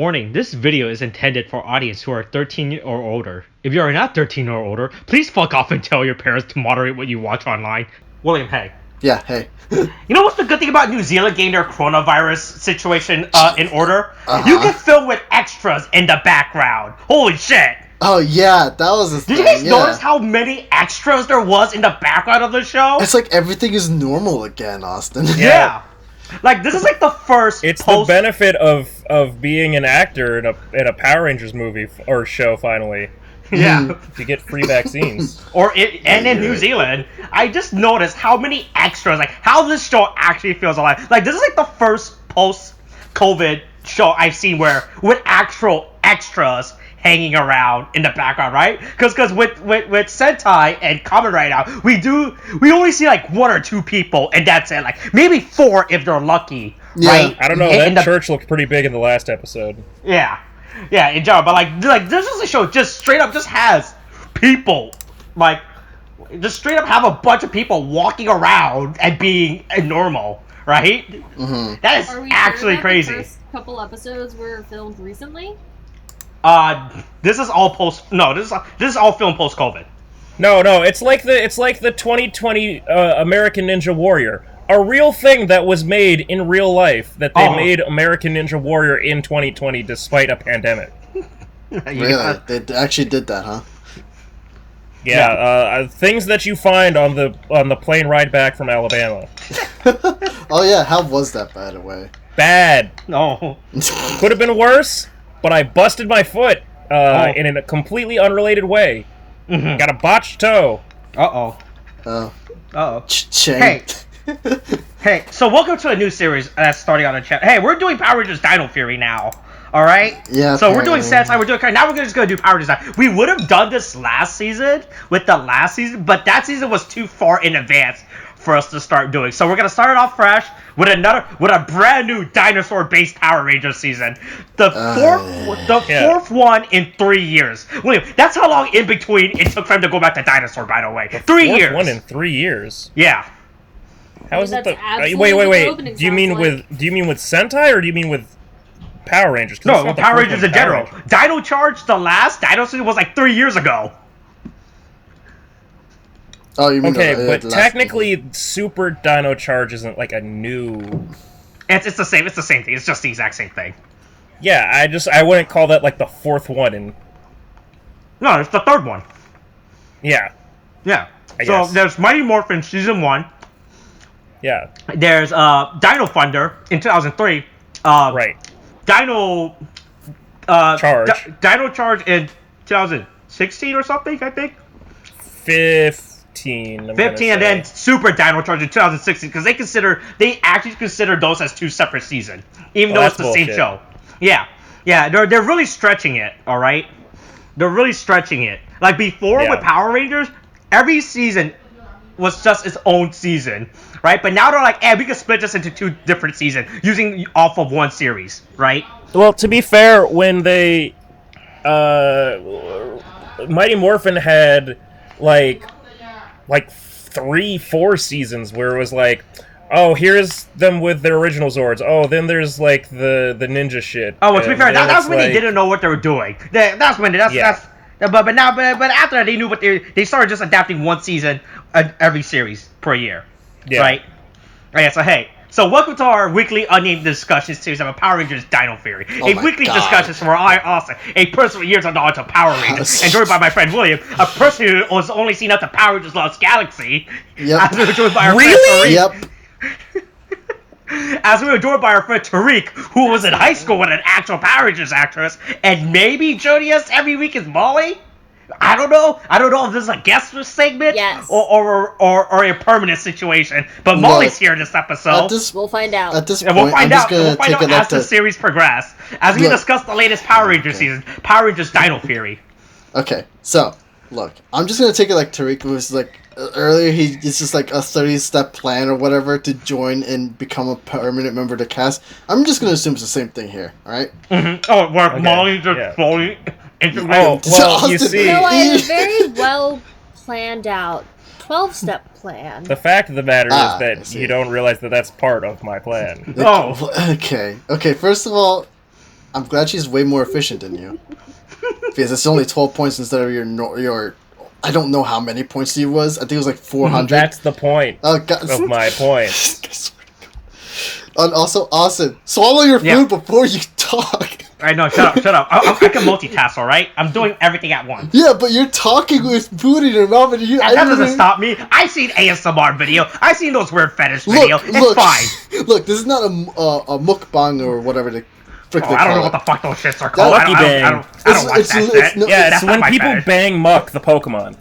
Warning, this video is intended for audience who are 13 or older. If you are not 13 or older, please fuck off and tell your parents to moderate what you watch online. William, hey. Yeah, hey. You know what's the good thing about New Zealand getting their coronavirus situation in order? Uh-huh. You can film with extras in the background. Holy shit! Oh yeah, that was the thing. Did you guys notice how many extras there was in the background of the show? It's like everything is normal again, Austin. Yeah. Like, this is like the first It's the benefit of being an actor in a Power Rangers movie or show, finally. Yeah. To get free vaccines. And in New Zealand, I just noticed how many extras, like, how this show actually feels alive. Like, this is like the first post-COVID show I've seen where, with actual extras hanging around in the background, right? Because with Sentai and Kamen right now, we only see like one or two people, and that's it. Like maybe four if they're lucky, right? I don't know. That church looked pretty big in the last episode. Yeah, in general, but like this is a show just straight up just has people, like just straight up have a bunch of people walking around and being normal, right? Mm-hmm. That is actually crazy. The first couple episodes were filmed recently. This is all this is all filmed post-COVID. No, it's like the 2020 American Ninja Warrior, a real thing that was made in real life. That they made American Ninja Warrior in 2020 despite a pandemic. Really? They actually did that, huh? Yeah, things that you find on the plane ride back from Alabama. Oh yeah, how was that, by the way? Bad. No. Could have been worse. But I busted my foot in a completely unrelated way. Mm-hmm. Got a botched toe. Oh. Hey, so welcome to a new series that's starting on the channel. Hey, we're doing Power Rangers Dino Fury now. Alright? Yeah. So we're doing Sentai, now we're just going to do Power Rangers. We would have done this last season, with the last season, but that season was too far in advance for us to start doing. So we're going to start it off fresh with a brand new dinosaur-based Power Rangers season. The fourth one in 3 years. William, that's how long in between it took for him to go back to dinosaur, by the way. 3 years. Fourth one in 3 years. Yeah. How is it wait. Do you mean with Sentai or do you mean with Power Rangers? No, Power Rangers in general. Dino Charge, the last Dino season was like 3 years ago. Oh, you mean but technically, Super Dino Charge isn't like a new. It's the same. It's the same thing. It's just the exact same thing. Yeah, I wouldn't call that like the fourth one in. No, it's the third one. Yeah. Yeah. I so guess. There's Mighty Morphin season 1. Yeah. There's Dino Thunder in 2003. Right. Dino. Charge. Dino Charge in 2016 or something, I think. 15, and then Super Dino Charge in 2016, because they actually consider those as two separate seasons, even though it's the same show. Yeah, they're really stretching it. All right, they're really stretching it. Like before with Power Rangers, every season was just its own season, right? But now they're like, we can split this into two different seasons using off of one series, right? Well, to be fair, when they Mighty Morphin had like 3-4 seasons where it was like, oh, here's them with their original Zords. Oh, then there's like the ninja shit. Oh, well, to be fair, that's when they didn't know what they were doing. That's when but after that they knew what they started just adapting one season every series per year, right? Yeah. So hey. So welcome to our weekly unnamed discussion series of Power Rangers Dino Fury. Weekly discussions where I, Austin, a person with years of knowledge of Power Rangers, and joined by my friend William, a person who was only seen up to Power Rangers Lost Galaxy. Yep. As we were joined by our friend Tariq. Yep. As we were joined by our friend Tariq, who was in high school with an actual Power Rangers actress, and maybe joining us every week is Molly. I don't know if this is a guest segment or a permanent situation. But Molly's here in this episode. We'll find out. At this point, we'll find out as the series progresses. As we discuss the latest Power Rangers season, Power Rangers Dino Fury. Okay, so look, I'm just gonna take it like Tariq was like earlier. It's just like a 30-step plan or whatever to join and become a permanent member of the cast. I'm just gonna assume it's the same thing here. All right? Mm-hmm. Oh, where Molly just slowly. Oh, well, you see... No, I had a very well planned out 12-step plan. The fact of the matter is that you don't realize that that's part of my plan. Okay, first of all, I'm glad she's way more efficient than you. Because it's only 12 points instead of your. I don't know how many points he was. I think it was like 400. That's the point of my point. And also, Austin, swallow your food before you talk. I know, shut up. I can multitask, alright? I'm doing everything at once. Yeah, but you're talking with food in your mouth and that doesn't stop me. I've seen ASMR video. I've seen those weird fetish video. It's fine. Look, this is not a mukbang or whatever the frick they call it. I don't know what the fuck those shits are called. Lucky bang. I don't watch that shit. It's when people fetish. Bang Muck, the Pokemon.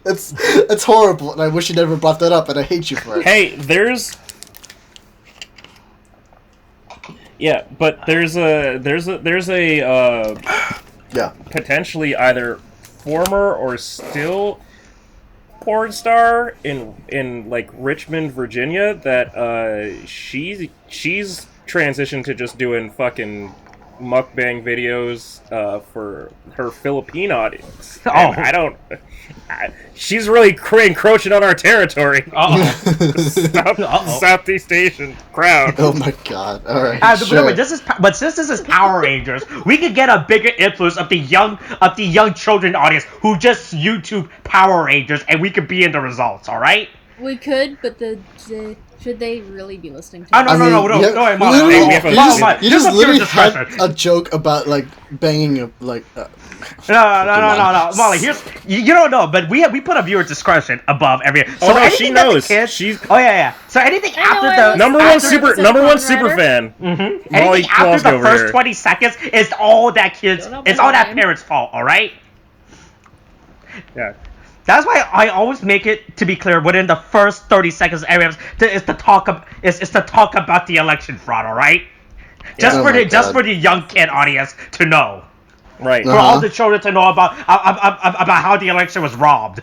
It's horrible, and I wish you never brought that up, and I hate you for it. Hey, there's a potentially either former or still porn star in like Richmond, Virginia that she's transitioned to just doing fucking mukbang videos for her Philippine audience. She's really encroaching on our territory. Southeast Asian crowd. Oh my god! All right. But since this is Power Rangers, we could get a bigger influence of the young children audience who just YouTube Power Rangers, and we could be in the results. All right. We could, but should they really be listening to? No, Molly. You just literally had a joke about like banging a like. No, Molly. You don't know, but we put a viewer discretion above every. So she knows. She's. Oh yeah. So anything after the number one super fan. Mm-hmm. Anything after the first 20 seconds is all that kids. It's all that parents' fault. All right. Yeah. That's why I always make it to be clear within the first 30 seconds is to talk about the election fraud, all right? Just for the young kid audience to know, right? For all the children to know about how the election was robbed.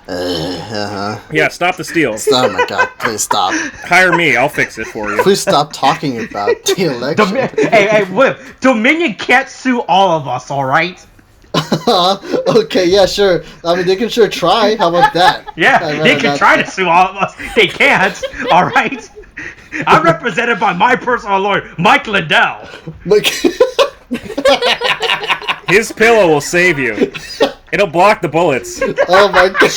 Yeah, stop the steal. Oh my god, please stop. Hire me, I'll fix it for you. Please stop talking about the election. Hey, Dominion can't sue all of us, all right? Okay, yeah, sure. I mean, they can sure try. How about that? Yeah, they can try to sue all of us. They can't. All right. I'm represented by my personal lawyer, Mike Liddell. His pillow will save you. It'll block the bullets. Oh my god.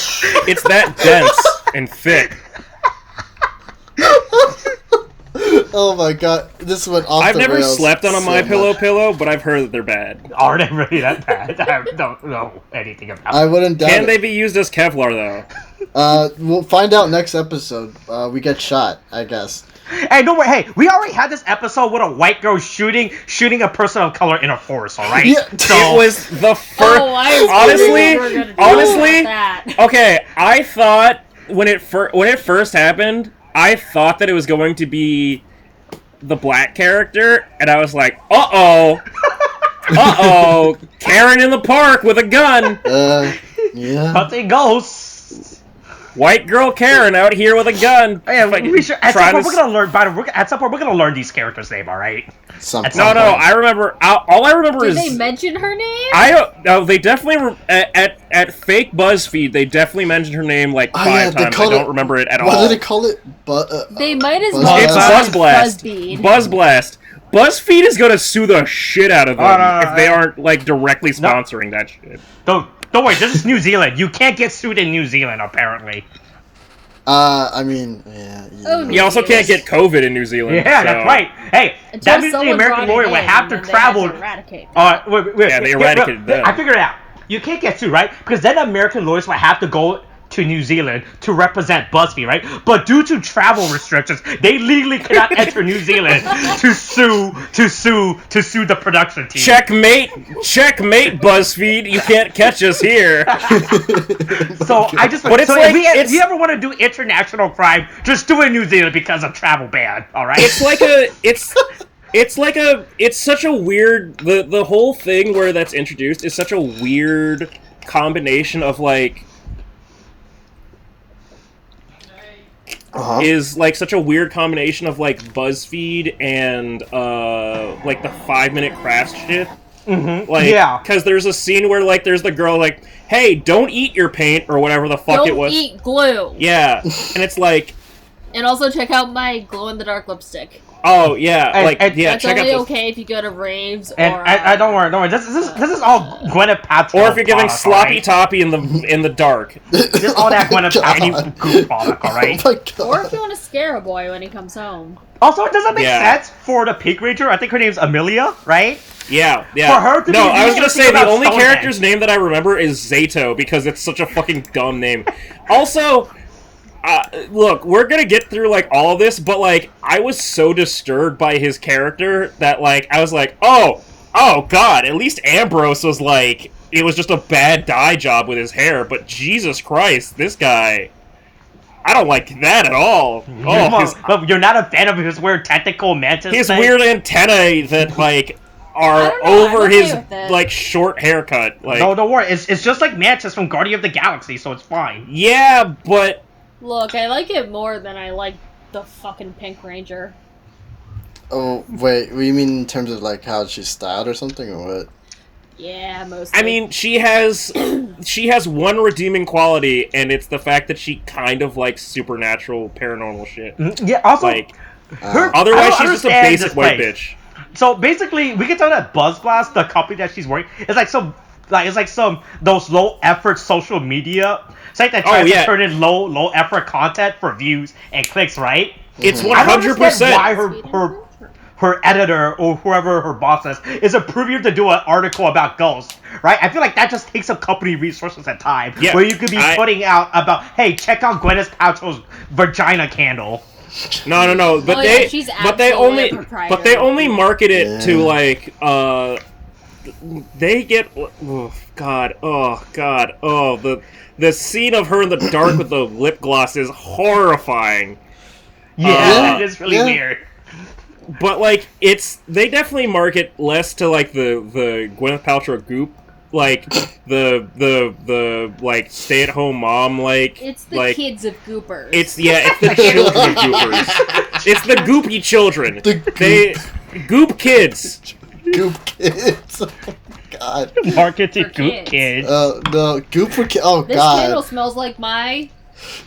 It's that dense and thick. Oh my god, this went off I've the never rails slept on a so My Pillow much. pillow, but I've heard that they're bad. Are they really that bad? I don't know anything about them. I wouldn't doubt Can they be used as Kevlar, though? We'll find out next episode. We get shot, I guess. Hey, don't worry. Hey, we already had this episode with a white girl shooting a person of color in a forest, alright? Yeah. So, it was the first... honestly, okay, I thought when it first happened, I thought that it was going to be the black character, and I was like, uh-oh, Karen in the park with a gun. Yeah. Hunting ghosts. White girl Karen out here with a gun. Yeah, we should. At some point, we're gonna learn. At some point, we're gonna learn these characters' name. All right. I remember. All I remember is. Did they mention her name? They definitely at fake BuzzFeed. They definitely mentioned her name like 5 times. I don't remember it at all. What did they call it? They might as well. It's BuzzBlast. BuzzBlast. BuzzFeed is gonna sue the shit out of them if they aren't like directly sponsoring that shit. Don't worry, this is New Zealand. You can't get sued in New Zealand, apparently. I mean, yeah. You also can't get COVID in New Zealand. Yeah, so. That's right. Hey, that means the American lawyer would have to travel. Wait, they eradicated that. I figured it out. You can't get sued, right? Because then American lawyers would have to go to New Zealand to represent BuzzFeed, right? But due to travel restrictions, they legally cannot enter New Zealand to sue the production team. Checkmate, BuzzFeed. You can't catch us here. So I just. But if you ever want to do international crime, just do it in New Zealand because of travel ban. All right. It's such a weird. The whole thing where that's introduced is such a weird combination of like. Is like such a weird combination of like BuzzFeed and like the 5-minute crafts shit. Mm-hmm. Like, yeah, because there's a scene where like there's the girl like, hey, don't eat your paint or whatever the fuck it was. Don't eat glue. Yeah, and it's like. And also check out my glow in the dark lipstick. Oh yeah, That's check only out okay if you go to raves or. And I don't worry. This is all Gwyneth Paltrow. Or if you're giving product, sloppy right? toppy in the dark. Just all that Gwyneth Paltrow goop product, all right? Oh my god. Or if you want to scare a boy when he comes home. Also, does it make sense for the Pink Ranger? I think her name's Amelia, right? Yeah. For her to no, be I was gonna say the about only Stonehenge. character's name that I remember is Zato because it's such a fucking dumb name. Also, look, we're gonna get through like all of this, but like I was so disturbed by his character that like I was like, oh god, at least Ambrose was like it was just a bad dye job with his hair, but Jesus Christ, this guy. I don't like that at all. But you're not a fan of his weird tentacle mantis his thing? weird antennae that like are over his like short haircut. Like, no, don't worry. It's just like Mantis from Guardian of the Galaxy, so it's fine. Yeah, but Look, I like it more than I like the fucking Pink Ranger. Oh wait, what do you mean in terms of like how she's styled or something or what? Yeah, mostly. I mean, she has one redeeming quality, and it's the fact that she kind of likes supernatural, paranormal shit. Yeah. Also, like, otherwise she's just a basic white bitch. So basically, we can tell that Buzz Blast, the company that she's working, is like some those low effort social media site that tries to turn in low effort content for views and clicks, right? It's 100%. I don't understand why her editor or whoever her boss is approving her to do an article about ghosts, right? I feel like that just takes up company resources and time, where you could be putting out about, hey, check out Gwyneth Paltrow's vagina candle. No. But they only market it to like they get the scene of her in the dark with the lip gloss is horrifying. Yeah, it is really weird. But like they definitely market less to like the Gwyneth Paltrow goop, like the like stay at home mom like it's the like, kids of goopers. It's the children of goopers. It's the goopy children. Goop kids. Goop kids. Oh my god. Marketed goop kids. No, goop for kids. Oh this god. This candle smells like my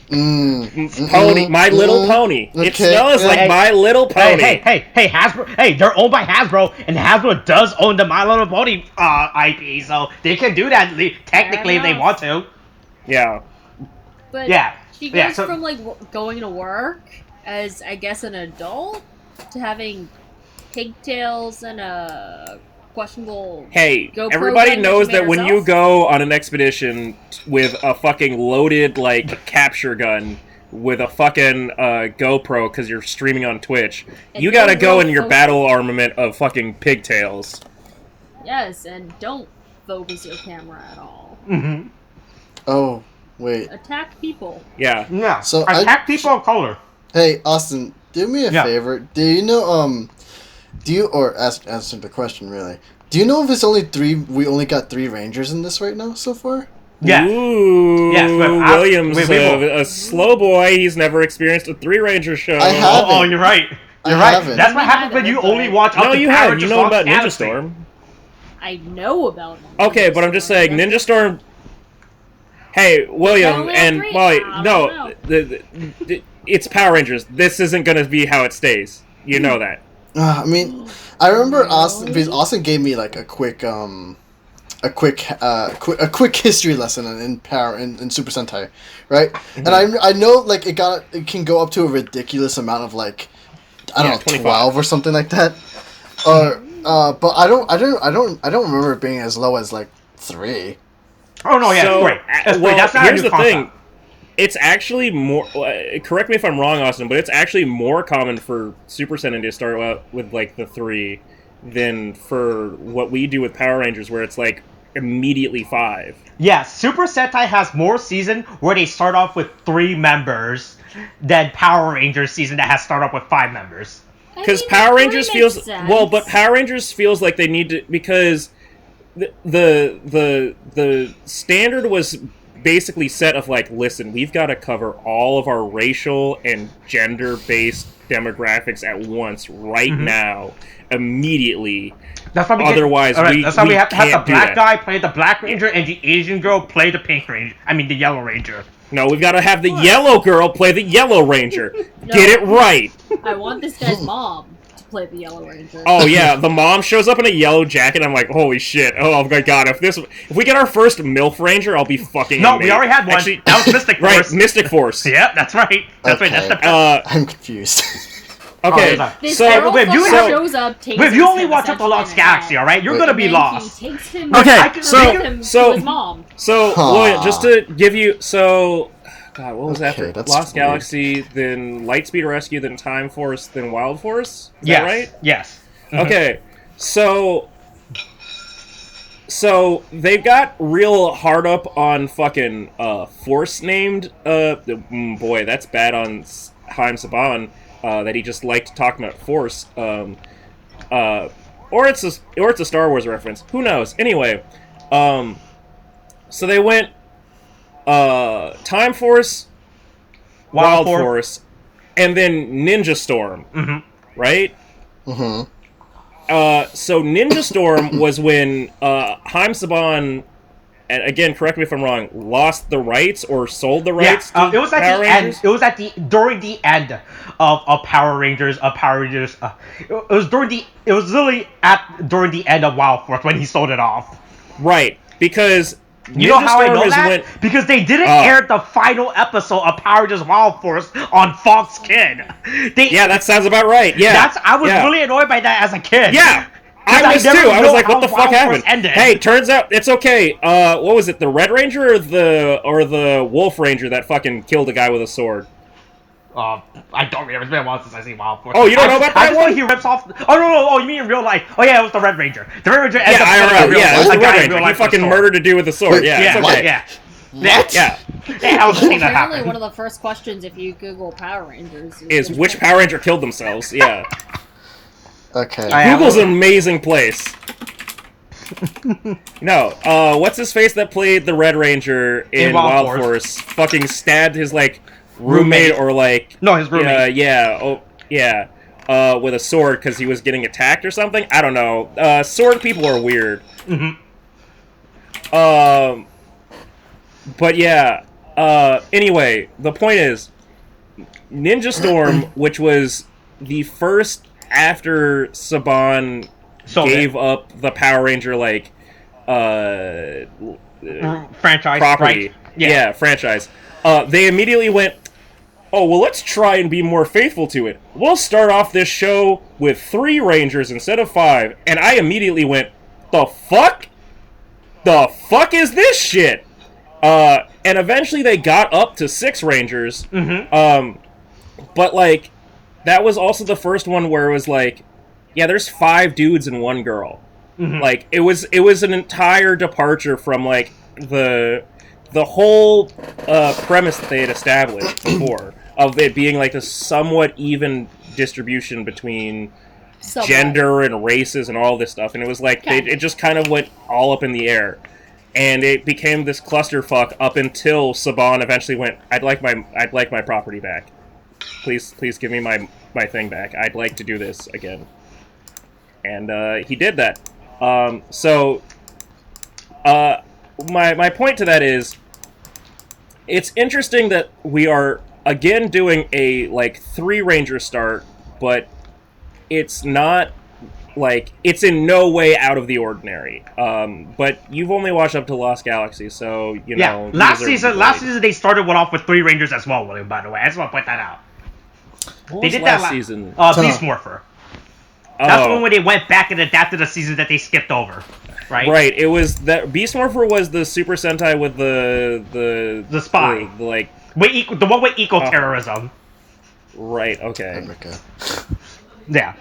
pony, My Little Pony. Okay. It smells like My Little Pony. Hey, Hasbro. Hey, they're owned by Hasbro, and Hasbro does own the My Little Pony IP, so they can do that technically if they want to. Yeah. But she goes from like going to work as I guess an adult to having pigtails and a questionable. Hey, GoPro everybody gun knows that made when herself? you go on an expedition with a fucking loaded like capture gun with a fucking GoPro because you're streaming on Twitch, you gotta go in your battle armament of fucking pigtails. Yes, and don't focus your camera at all. Mm-hmm. Oh wait. Attack people. Yeah. So attack people of color. Hey Austin, do me a favor. Do you know answer the question really. Do you know if it's only 3? We only got 3 Rangers in this right now so far. Yeah. Ooh. Yes, Williams, a slow boy. He's never experienced a 3 Ranger show. I haven't. Oh, you're right. You're right. Haven't. That's what happens when you only watch. No, you have. You know about Ninja Storm. I know about. Okay, but I'm just saying, Ninja Storm. Hey, William and Molly. No, it's Power Rangers. This isn't gonna be how it stays. You know that. I mean, I remember Austin because Austin gave me like a quick history lesson in Power in Super Sentai, right? Mm-hmm. And I know like it can go up to a ridiculous amount of like I don't know 25. 12 or something like that, or but I don't remember it being as low as like 3. Oh no, yeah, so, great. Well, here's the thing. It's actually more. Correct me if I'm wrong, Austin, but it's actually more common for Super Sentai to start out with like the 3 than for what we do with Power Rangers, where it's like immediately 5. Yeah, Super Sentai has more season where they start off with 3 members than Power Rangers season that has started off with 5 members. Because Power Rangers feels but Power Rangers feels like they need to because the standard was basically set of like, listen, we've got to cover all of our racial and gender-based demographics at once, right now, immediately. That's why we that's why we have to have the black guy play the Black Ranger and the Asian girl play the Pink Ranger. I mean the Yellow Ranger. No, we've got to have the yellow girl play the Yellow Ranger. Get it right. I want this guy's mom. play the Yellow Ranger. Oh yeah, the mom shows up in a yellow jacket. I'm like, holy shit! Oh my god, if we get our first MILF Ranger, I'll be fucking. No, we already had one. Actually, that was Mystic Force. Right, Mystic Force. Yep, that's right. That's right. That's the. I'm confused. Okay, so if you only watch up the Lost Galaxy, all right, you're gonna be lost. He takes him okay, to his mom. William, just to give you God, what was after Lost Galaxy, then Lightspeed Rescue, then Time Force, then Wild Force? Is that right? Yes. Mm-hmm. Okay, so they've got real hard up on fucking Force named. Boy, that's bad on Haim Saban. That he just liked talking about Force. Or it's a Star Wars reference. Who knows? Anyway, so they went. Time Force, Wild Force, and then Ninja Storm, right? Mm-hmm. So Ninja Storm was when Haim Saban, and again, correct me if I'm wrong, lost the rights or sold the rights. Yeah, it was at Power the Rangers? end. It was during the end of Power Rangers. It was literally during the end of Wild Force when he sold it off. Right, because. You know how I know that? Because they didn't air the final episode of Power Rangers Wild Force on Fox Kid. Yeah, that sounds about right. Yeah, I was really annoyed by that as a kid. Yeah, I was too. I was like, what the fuck happened? Hey, turns out it's okay. What was it? The Red Ranger or the Wolf Ranger that fucking killed a guy with a sword? I don't remember. It's been a while since I've seen Wild Force. Oh, you don't know about that I just know he rips off. Oh no! Oh, you mean in real life? Oh yeah, it was the Red Ranger. The Red Ranger ends up IRL. Yeah, it was the Red Ranger. He fucking sword. murdered a dude with a sword. Yeah, it's okay. What? Yeah. I was seeing that happen. Apparently, one of the first questions if you Google Power Rangers is which Power Ranger killed themselves. Yeah. Okay. Google's an amazing place. No, what's his face that played the Red Ranger in Wild Force? Fucking stabbed his roommate or his roommate. With a sword because he was getting attacked or something. I don't know. Sword people are weird. But yeah. Anyway, the point is, Ninja Storm, which was the first after Saban gave up the Power Ranger franchise property. Right? Yeah, franchise. They immediately went, oh, well, let's try and be more faithful to it. We'll start off this show with 3 Rangers instead of 5. And I immediately went, the fuck? The fuck is this shit? And eventually they got up to 6 Rangers. But, that was also the first one where it was yeah, there's 5 dudes and 1 girl. It was an entire departure from, the whole premise that they had established before of it being a somewhat even distribution between gender and races and all this stuff, and it was it just kind of went all up in the air, and it became this clusterfuck up until Saban eventually went, I'd like my property back. Please give me my thing back. I'd like to do this again, and he did that. My point to that is, it's interesting that we are again doing a 3 Ranger start, but it's not it's in no way out of the ordinary. But you've only watched up to Lost Galaxy, so you know. Last season they started one off with 3 Rangers as well, William. By the way, I just want to point that out. They did that last season. Beast Morpher. That's when they went back and adapted a season that they skipped over. Right. Right. It was that Beast Morpher was the Super Sentai with the spy, the one with eco-terrorism. Right. Okay. Yeah.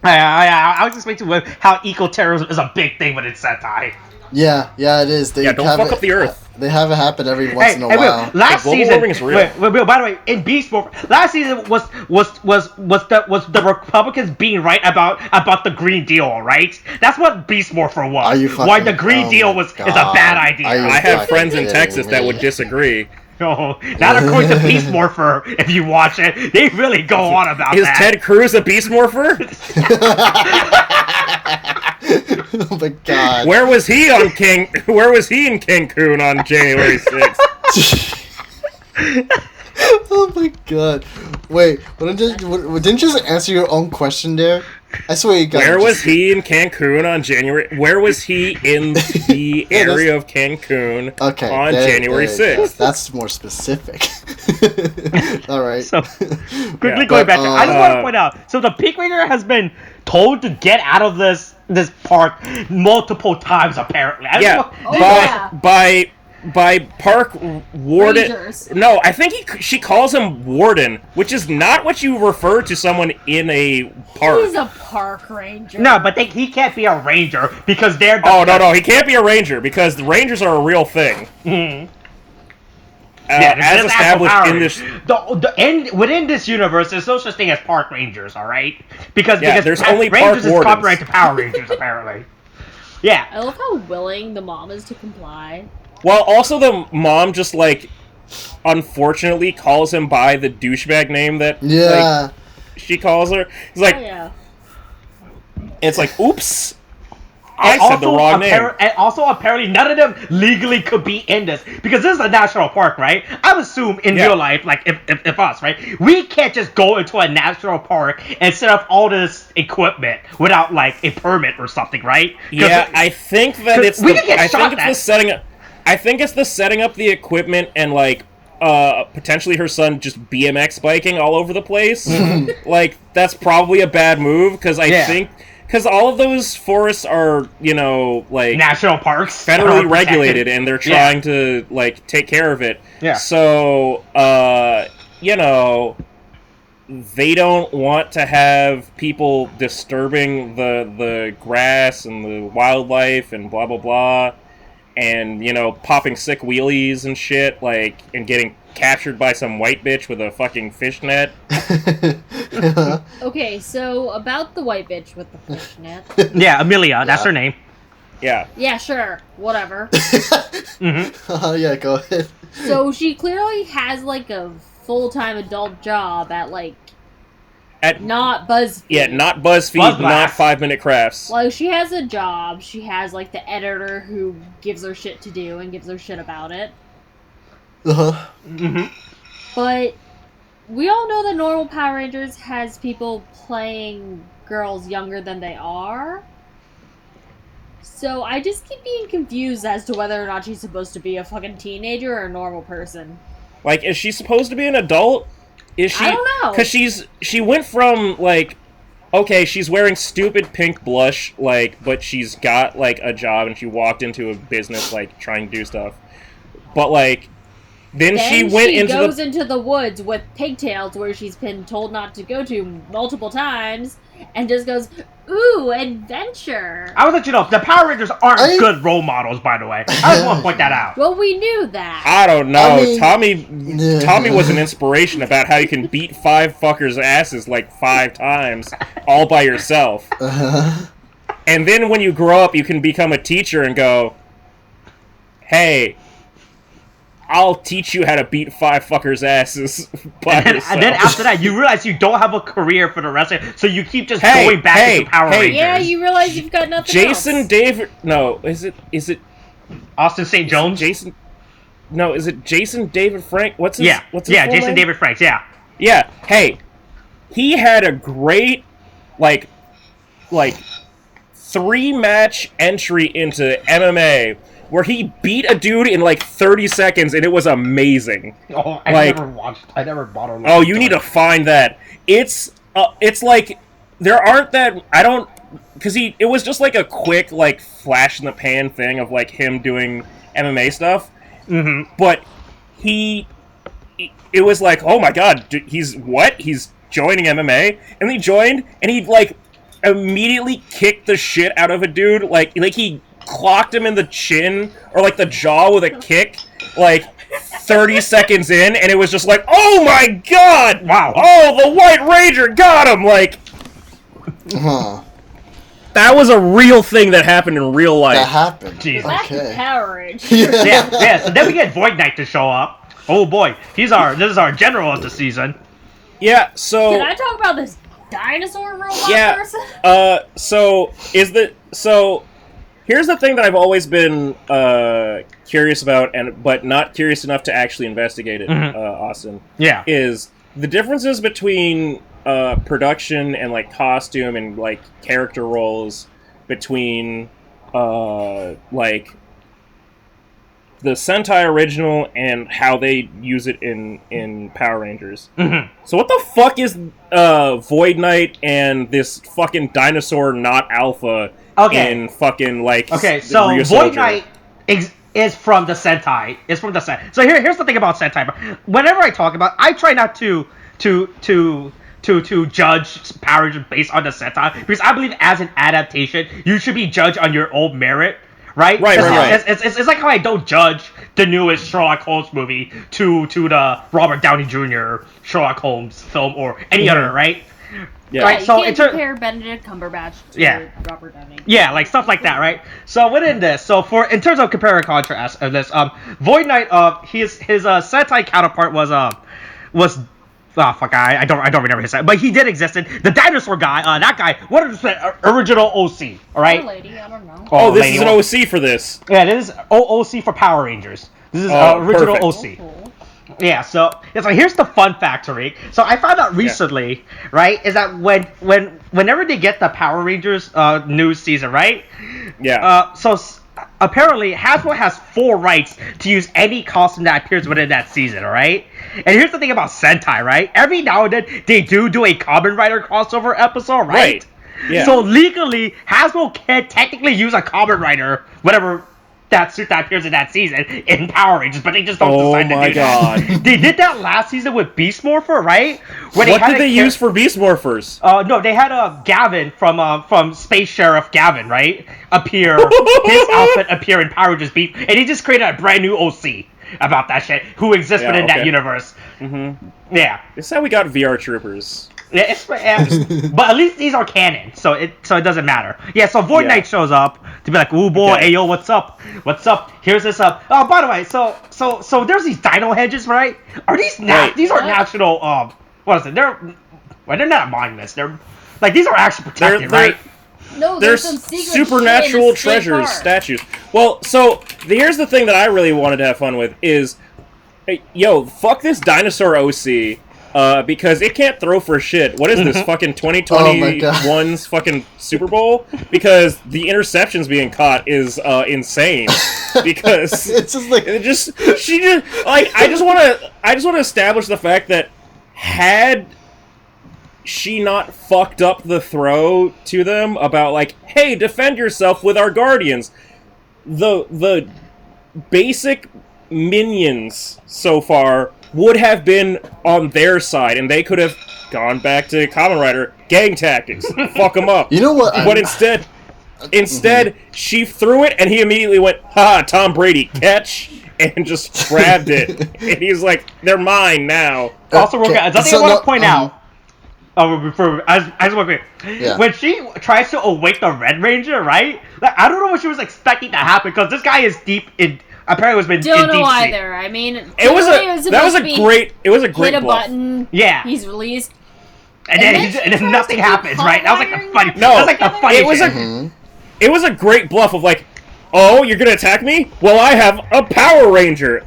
I was explaining to him how eco-terrorism is a big thing when it's Sentai. Yeah, it is. Don't fuck up the Earth. They have it happen every once in a while. Last season, warming is real. Wait, by the way, in Beast Morpher, last season was the Republicans being right about the Green Deal, right? That's what Beast Morpher was. Why the Green Deal is a bad idea. I have friends in Texas that would disagree. No, not according to Beast Morpher. If you watch it, they really go on about that. Is Ted Cruz a Beast Morpher? Oh my god! Where was he in Cancun on January 6th? Oh my god! Wait, didn't you just answer your own question there? I swear he got. Where was he in Cancun on January? Where was he in the area of Cancun on January 6th? That's more specific. All right. So, quickly going back, I just want to point out. So the Pink Ranger has been told to get out of this park multiple times, apparently. By park warden. Rangers. No, I think she calls him warden, which is not what you refer to someone in a park. He's a park ranger. No, but he can't be a ranger because they're. No, he can't be a ranger because the rangers are a real thing. Mm-hmm. As established in this, within this universe, there's no such thing as park rangers. All right, because there's only rangers park is copyright to Power Rangers apparently. Yeah. I love how willing the mom is to comply. Well, also the mom just, like, unfortunately calls him by the douchebag name that like, she calls her. It's like, it's like, oops, I said the wrong name. And also, apparently, none of them legally could be in this because this is a national park, right? I would assume in real life, like if us, right, we can't just go into a national park and set up all this equipment without like a permit or something, right? Yeah, I think that it's I think it's the setting up the equipment and, like, potentially her son just BMX biking all over the place. Like, that's probably a bad move, because because all of those forests are, you know, like... national parks. Federally regulated, and they're trying to, like, take care of it. Yeah. So, you know, they don't want to have people disturbing the grass and the wildlife and blah, blah, blah. And, you know, popping sick wheelies and shit, like, and getting captured by some white bitch with a fucking fishnet. Okay, so about the white bitch with the fishnet. Yeah, Amelia, that's her name. Yeah. Yeah, sure, whatever. Yeah, go ahead. So she clearly has, like, a full-time adult job at, like, not BuzzFeed. Yeah, not BuzzFeed, not 5 Minute Crafts. Like, she has a job. She has, like, the editor who gives her shit to do and gives her shit about it. Uh-huh. Mm-hmm. But we all know that normal Power Rangers has people playing girls younger than they are. So I just keep being confused as to whether or not she's supposed to be a fucking teenager or a normal person. Like, is she supposed to be an adult? Is she? I don't know. Because she went from, like, okay, she's wearing stupid pink blush, like, but she's got, like, a job and she walked into a business, like, trying to do stuff. But, like, then she goes into the woods with pigtails where she's been told not to go to multiple times and just goes, ooh, adventure. I will let you know, the Power Rangers aren't good role models, by the way. I just want to point that out. Well, we knew that. I don't know. Tommy was an inspiration about how you can beat 5 fuckers' asses like 5 times all by yourself. And then when you grow up, you can become a teacher and go, hey, I'll teach you how to beat 5 fuckers' asses by yourself. And then after that, you realize you don't have a career for the rest of it, so you keep just going back into Power Rangers. Yeah, you realize you've got nothing else. David... No, is it... Austin St. Jones? Jason... No, is it Jason David Frank? What's his full Jason name? David Franks, yeah. Yeah, hey, he had a great, like 3-match entry into MMA where he beat a dude in like 30 seconds and it was amazing. Oh, I never bothered. Oh, you need to find that. It's like, there aren't that, because it was just like a quick, like, flash in the pan thing of like him doing MMA stuff. Mm-hmm. But it was like, oh my god, he's joining MMA? And he joined, and he, like, immediately kicked the shit out of a dude, like he clocked him in the chin, or, like, the jaw with a kick, like, 30 seconds in, and it was just like, oh my god! Wow. Oh, the White Ranger got him! Like, that was a real thing that happened in real life. That happened. Jesus. Okay. Power Rangers. Yeah, so then we get Void Knight to show up. Oh boy, this is our general of the season. Yeah, so... Can I talk about this dinosaur robot person? Here's the thing that I've always been curious about, but not curious enough to actually investigate it, Austin. Yeah. Is the differences between production and like costume and like character roles between like the Sentai original and how they use it in Power Rangers. Mm-hmm. So what the fuck is Void Knight and this fucking dinosaur not alpha in fucking like so Void Soldier? Knight is from the Sentai. It's from the Sentai. So here's the thing about Sentai. Whenever I talk about, I try not to judge Power Rangers based on the Sentai, because I believe as an adaptation, you should be judged on your own merit. Right. It's like how I don't judge the newest Sherlock Holmes movie to the Robert Downey Jr. Sherlock Holmes film or any other, right? Yeah. Right. You So can't compare Benedict Cumberbatch to Robert Downey. Yeah, like stuff like that, right? So within this, in terms of compare and contrast of this, Void Knight, his Sentai counterpart was oh fuck, I don't remember his name, but he did exist. In the dinosaur guy, that guy, what is the original OC? All right. Lady, I don't know. Oh, this is an OC for this. Yeah, this is OC for Power Rangers. This is original OC. Cool. Yeah, so here's the fun fact, Tariq. So I found out recently, right, is that whenever they get the Power Rangers new season, right? Yeah. So apparently Hasbro has full rights to use any costume that appears within that season, all right? And here's the thing about Sentai, right? Every now and then they do a Kamen Rider crossover episode, right? Yeah. So legally, Hasbro can technically use a Kamen Rider, whatever that suit that appears in that season, in Power Rangers, but they just don't decide to do that. Oh my god. They did that last season with Beast Morpher, right? What did they use for Beast Morphers? No, they had Gavin from Space Sheriff Gavin, right? His outfit appear in Power Rangers Beast, and he just created a brand new OC about that shit, who exists within that universe. Mm-hmm. Yeah. It's how we got VR Troopers. Yeah, but at least these are canon, so it doesn't matter. Yeah, so Void Knight shows up to be like, "Ooh boy, hey yo, what's up? What's up? Here's this up." Oh, by the way, so there's these Dinohenges, right? Are these these are national? What is it? They're not monuments. They're like these are actually protected, right? No, there's some secret supernatural treasures, statues. Well, so here's the thing that I really wanted to have fun with is, yo, fuck this dinosaur OC. Because it can't throw for shit. What is this, fucking 2021's fucking Super Bowl? Because the interceptions being caught is insane. Because it's just like I just want to establish the fact that had she not fucked up the throw to them about like, hey, defend yourself with our guardians, the basic minions so far would have been on their side, and they could have gone back to Kamen Rider gang tactics, fuck them up. You know what? But instead, she threw it, and he immediately went, "Ha, Tom Brady, catch!" and just grabbed it. And he's like, "They're mine now." Also, real quick, something I want to point out. When she tries to awake the Red Ranger, right? Like, I don't know what she was expecting to happen, because this guy is deep in. Apparently, it's been don't know deep either. I mean, it was a great hit bluff. A button. Yeah, he's released, and then nothing happens. Right? That was like the funny. No, that was like the funny. It was a great bluff of like, oh, you're gonna attack me? Well, I have a Power Ranger.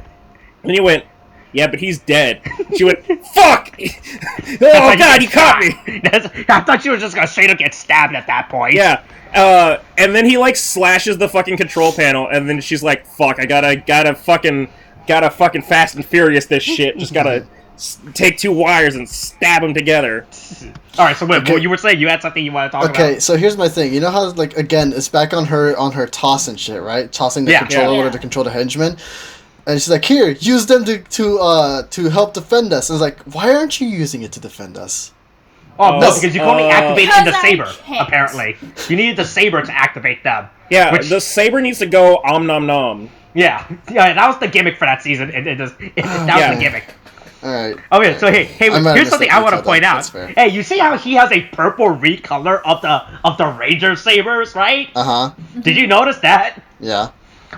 And he went, yeah, but he's dead. She went, fuck! Oh god, you caught me! I thought she was just gonna straight up get stabbed at that point. Yeah. And then he like slashes the fucking control panel, and then she's like, "Fuck! I gotta fucking Fast and Furious this shit. Just gotta take two wires and stab them together." All right. So wait, you were saying you had something you want to talk about? Okay, so here's my thing. You know how like again, it's back on her toss and shit, right? Tossing the controller to control the henchmen. And she's like, "Here, use them to help defend us." And I was like, "Why aren't you using it to defend us?" Oh, no, because you can only activate in the saber, apparently. You needed the saber to activate them. Yeah, the saber needs to go om nom nom. Yeah, that was the gimmick for that season. That was the gimmick. Alright. Okay, so hey, here's something I want to point out. Hey, you see how he has a purple recolor of the Ranger sabers, right? Uh-huh. Did you notice that? Yeah.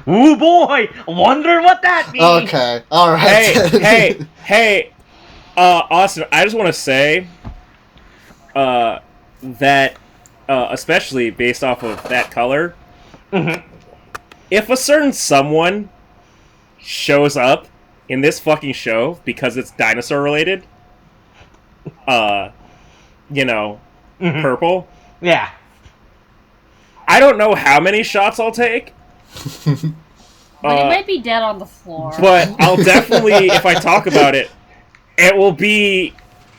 Ooh boy, wonder what that means. Okay, alright. Hey, Austin, I just want to say that, especially based off of that color, if a certain someone shows up in this fucking show because it's dinosaur related, purple. Yeah. I don't know how many shots I'll take. Well, you might be dead on the floor. But I'll definitely, if I talk about it, it will be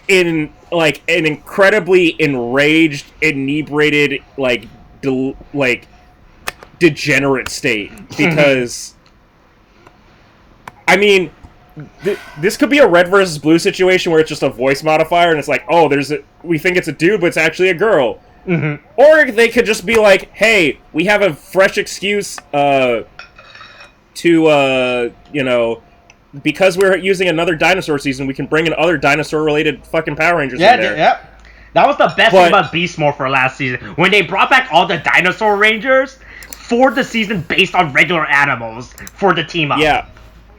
in, like, an incredibly enraged, inebriated, degenerate state. Because, I mean, this could be a red versus blue situation where it's just a voice modifier, and it's like, oh, we think it's a dude, but it's actually a girl. Mm-hmm. Or they could just be like, hey, we have a fresh excuse, to, because we're using another dinosaur season, we can bring in other dinosaur-related fucking Power Rangers in there. Yeah. That was the best thing about Beast Morpher last season. When they brought back all the Dinosaur Rangers for the season based on regular animals for the team-up. Yeah.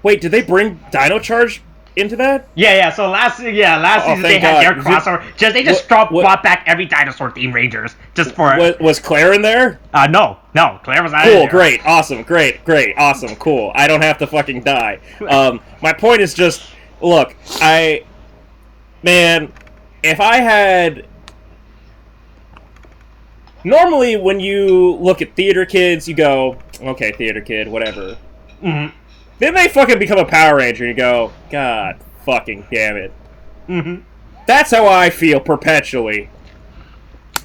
Wait, did they bring Dino Charge into that? Yeah. So last season they had their crossover. They just brought back every dinosaur-themed Rangers just for... Was Claire in there? No. Claire was not in there. Cool, great, awesome, great, awesome, cool. I don't have to fucking die. My point is just, look, if I had... Normally, when you look at theater kids, you go, okay, theater kid, whatever. Mm-hmm. Then they fucking become a Power Ranger, and you go, God fucking damn it. Mm-hmm. That's how I feel perpetually.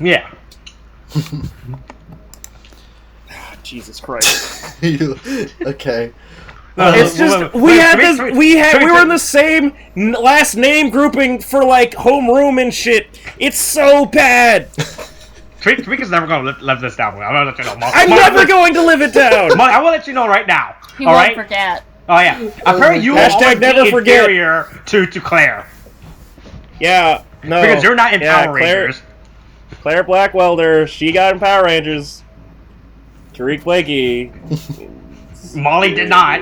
Yeah. Jesus Christ. Okay. It's just we were in the same last name grouping for like homeroom and shit. It's so bad. Tariq is never going to live this down. I'm going to let you know. I'm never going to live it down. I will let you know right now. He won't forget. Oh yeah. Apparently you will always be inferior to Claire. Yeah. No. Because you're not in Power Rangers. Claire Blackwelder, she got in Power Rangers. Tariq Blakey. Molly did not.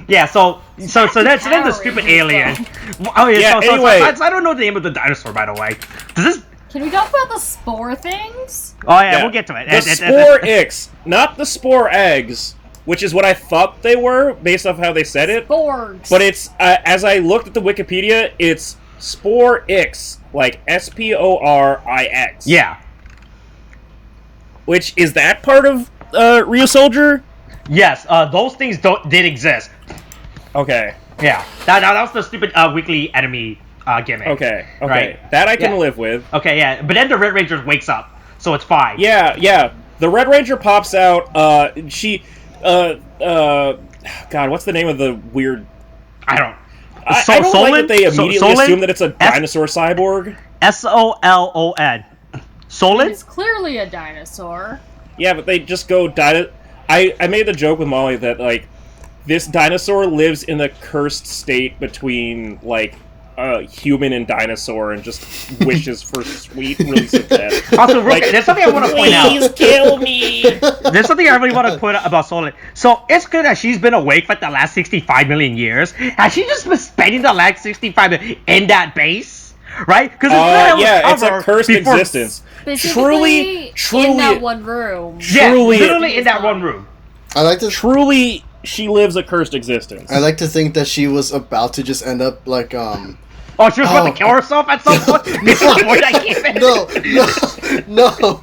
Yeah, so then the stupid alien. Oh yeah. Anyway, I don't know the name of the dinosaur, by the way. Can we talk about the spore things? Oh yeah, we'll get to it. The spore X, not the spore eggs, which is what I thought they were based off how they said it. Sporgs. But it's as I looked at the Wikipedia, it's spore X, like SPORIX. Yeah. Which is that part of Real Soldier? Yes, those things did exist. Okay. Yeah, that was the stupid weekly enemy gimmick. Okay. Right? That I can live with. Okay, yeah, but then the Red Ranger wakes up, so it's fine. Yeah. The Red Ranger pops out. God, what's the name of the weird? I don't like that they immediately assume that it's a dinosaur cyborg. SOLON. Solon? It's clearly a dinosaur. Yeah, but they just go I made the joke with Molly that, like, this dinosaur lives in the cursed state between, like, human and dinosaur and just wishes for sweet release of death. Also, there's something I want to point out. Please kill me! There's something I really want to point out about Solon. So, it's good that she's been awake for like the last 65 million years. Has she just been spending the last 65 million in that base? Right? Because it's a cursed existence. Truly in that one room. Truly, literally in that one room. I like to truly she lives a cursed existence. I like to think that she was about to just end up like Oh, she was about to kill herself at some point before that came in. No.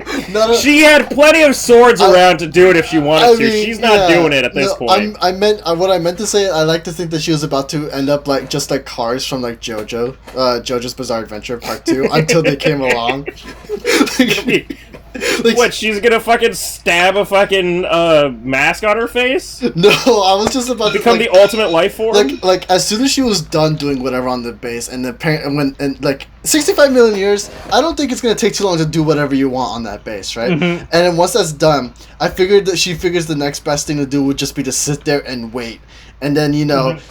She had plenty of swords around to do it if she wanted to. She's not doing it at this point. What I meant to say. I like to think that she was about to end up like just like Cars from like JoJo's Bizarre Adventure Part 2 until they came along. What, she's gonna fucking stab a fucking mask on her face? No, I was just about to become the ultimate life form. Like as soon as she was done doing whatever on the base, and like 65 million years, I don't think it's gonna take too long to do whatever you want on that base, right? Mm-hmm. And then once that's done, I figured that she figures the next best thing to do would just be to sit there and wait. And then,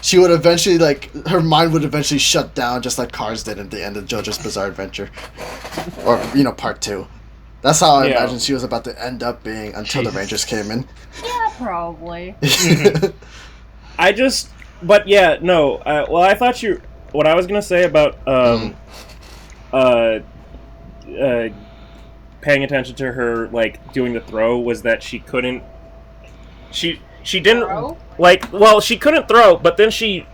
she would eventually, her mind would eventually shut down, just like Cars did at the end of JoJo's Bizarre Adventure. Or, Part 2. That's how I imagine she was about to end up being until the Rangers came in. Yeah, probably. I thought what I was going to say about, paying attention to her, like, doing the throw was that she couldn't, she didn't, throw? she couldn't throw, but then she